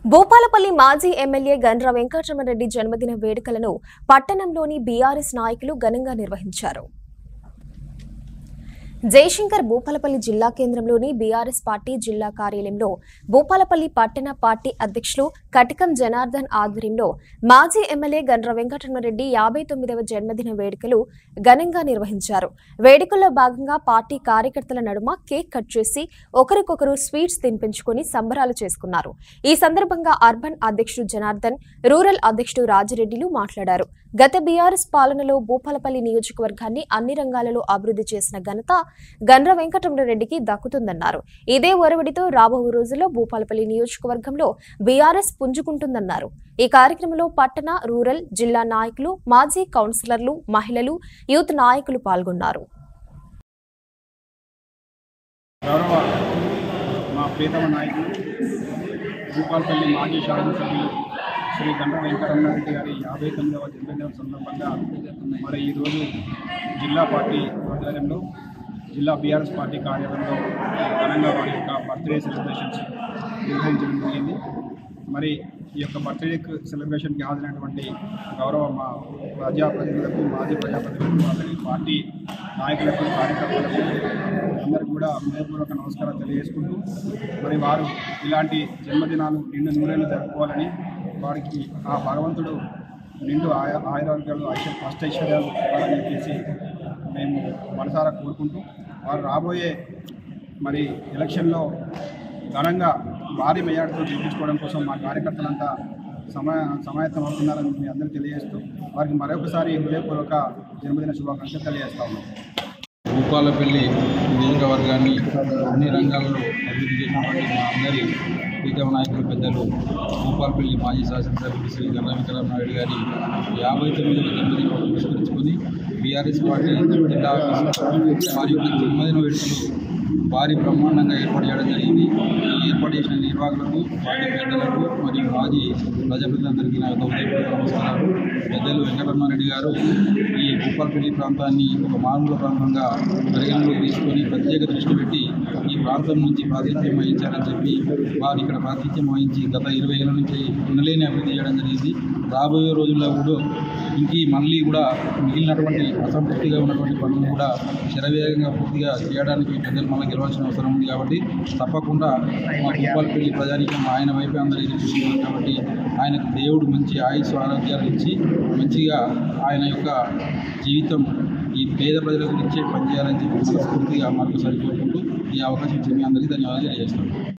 భూపాలపల్లి మాజీ ఎమ్మెల్యే గండ్ర వెంకటరమణరెడ్డి జన్మదిన వేడుకలను పట్టణంలోని బీఆర్ఎస్ నాయకులు ఘనంగా నిర్వహించారు. జయశంకర్ భూపాలపల్లి జిల్లా కేంద్రంలోని బీఆర్ఎస్ పార్టీ జిల్లా కార్యాలయంలో భూపాలపల్లి పట్టణ పార్టీ అధ్యక్షులు కటికం జనార్దన్ ఆధ్వర్యంలో మాజీ ఎమ్మెల్యే గండ్ర వెంకటరమణరెడ్డి 59వ జన్మదిన వేడుకలు ఘనంగా నిర్వహించారు. వేడుకల్లో భాగంగా పార్టీ కార్యకర్తల నడుమ కేక్ కట్ చేసి ఒకరికొకరు స్వీట్స్ తినిపించుకుని సంబరాలు చేసుకున్నారు. ఈ సందర్భంగా అర్బన్ అధ్యక్షుడు జనార్దన్, రూరల్ అధ్యక్షుడు రాజిరెడ్డిలు మాట్లాడారు. గత బీఆర్ఎస్ పాలనలో భూపాలపల్లి నియోజకవర్గాన్ని అన్ని రంగాలలో అభివృద్ధి చేసిన ఘనత గండ్ర వెంకటరమణరెడ్డికి దక్కుతుందన్నారు. ఇదే ఒరవడితో రాబో రోజుల్లో భూపాలపల్లి నియోజకవర్గంలో బీఆర్ఎస్ పుంజుకుంటుందన్నారు. ఈ కార్యక్రమంలో పట్టణ, రూరల్, జిల్లా నాయకులు, మాజీ కౌన్సిలర్లు, మహిళలు, యూత్ నాయకులు పాల్గొన్నారు. భూపాలపల్లి మాజీ శాసనసభ్యులు శ్రీ గండ్ర వెంకటరమణరెడ్డి గారి 59వ జన్మదినం సందర్భంగా మరి ఈరోజు జిల్లా పార్టీ ఆధ్వర్యంలో జిల్లా బీఆర్ఎస్ పార్టీ కార్యాలయంలో ఘనంగా వారి యొక్క బర్త్డే సెలబ్రేషన్స్ నిర్వహించడం జరిగింది. మరి ఈ యొక్క బర్త్డే సెలబ్రేషన్కి హాజరైనటువంటి గౌరవ మా ప్రజాప్రతినిధులకు, మాజీ ప్రజాప్రతినిధులకు, అలాగే పార్టీ నాయకులకు, కార్యకర్తలకు అందరికీ కూడా హృదయపూర్వక నమస్కారాలు తెలియజేసుకుంటూ మరి వారు ఇలాంటి జన్మదినాలు నిండు నూరేళ్ళు జరుపుకోవాలని, వారికి ఆ భగవంతుడు నిండు ఆయురారోగ్యాలు, అష్టైశ్వర్యాలు ఇవ్వాలని చెప్పేసి మేము మనసారా కోరుకుంటూ వారు రాబోయే మరి ఎలక్షన్లో ఘనంగా భారీ మెజార్టీతో గెలిపించుకోవడం కోసం మా కార్యకర్తలంతా సమాయత్తం అవుతున్నారని మీ అందరికీ తెలియజేస్తూ వారికి మరొకసారి హృదయపూర్వక జన్మదిన శుభాకాంక్షలు తెలియజేస్తా ఉన్నాం. భూపాలపల్లి నియోజకవర్గాన్ని అన్ని రంగాల్లో అభివృద్ధి చేసినటువంటి మా అందరి ప్రీతమ నాయకులు పెద్దలు భూపాలపల్లి మాజీ శాసనసభ్యులు శ్రీ గండ్ర వెంకటరమణరెడ్డి గారి 59వ జన్మదినం పురస్కరించుకొని బీఆర్ఎస్ పార్టీ జిల్లా వారి యొక్క జన్మదిన వేడుకలు భారీ బ్రహ్మాండంగా ఏర్పాటు చేయడం జరిగింది. ఈ ఏర్పాటు చేసిన నిర్వాహకులకు, పార్టీ పెద్దలకు మరియు మాజీ ప్రజాప్రతినిధులందరికీ నా యొక్క హృదయపూర్వక నమస్కారాలు. పెద్దలు వెంకటరమణరెడ్డి గారు ఈ భూపాలపల్లి ప్రాంతాన్ని ఒక మారుమూల ప్రాంతంగా పరిగణలోకి తీసుకొని ప్రత్యేక దృష్టి పెట్టి ఈ ప్రాంతం నుంచి ప్రాతినిధ్యం వహించారని చెప్పి వారు ఇక్కడ ప్రాతినిధ్యం వహించి గత 20 ఏళ్ళ నుంచి ఉండలేని అభివృద్ధి చేయడం జరిగింది. రాబోయే రోజుల్లో కూడా మళ్ళీ కూడా మిగిలినటువంటి అసంతృప్తిగా ఉన్నటువంటి పనులను కూడా శరవేగంగా పూర్తిగా చేయడానికి పెద్దలు మళ్ళీ గెలవాల్సిన అవసరం ఉంది. కాబట్టి తప్పకుండా మా భూపాలపల్లి ప్రజానీకం ఆయన వైపే అందరూ ఎదురు చూస్తున్నారు. కాబట్టి ఆయనకు దేవుడు మంచి ఆయుష్ ఆరోగ్యాలు ఇచ్చి మంచిగా ఆయన యొక్క జీవితం ఈ పేద ప్రజల గురించే పనిచేయాలని చెప్పి మనస్ఫూర్తిగా మరొకసారి కోరుకుంటూ ఈ అవకాశం ఇచ్చి మీ అందరికీ ధన్యవాదాలు తెలియజేస్తాను.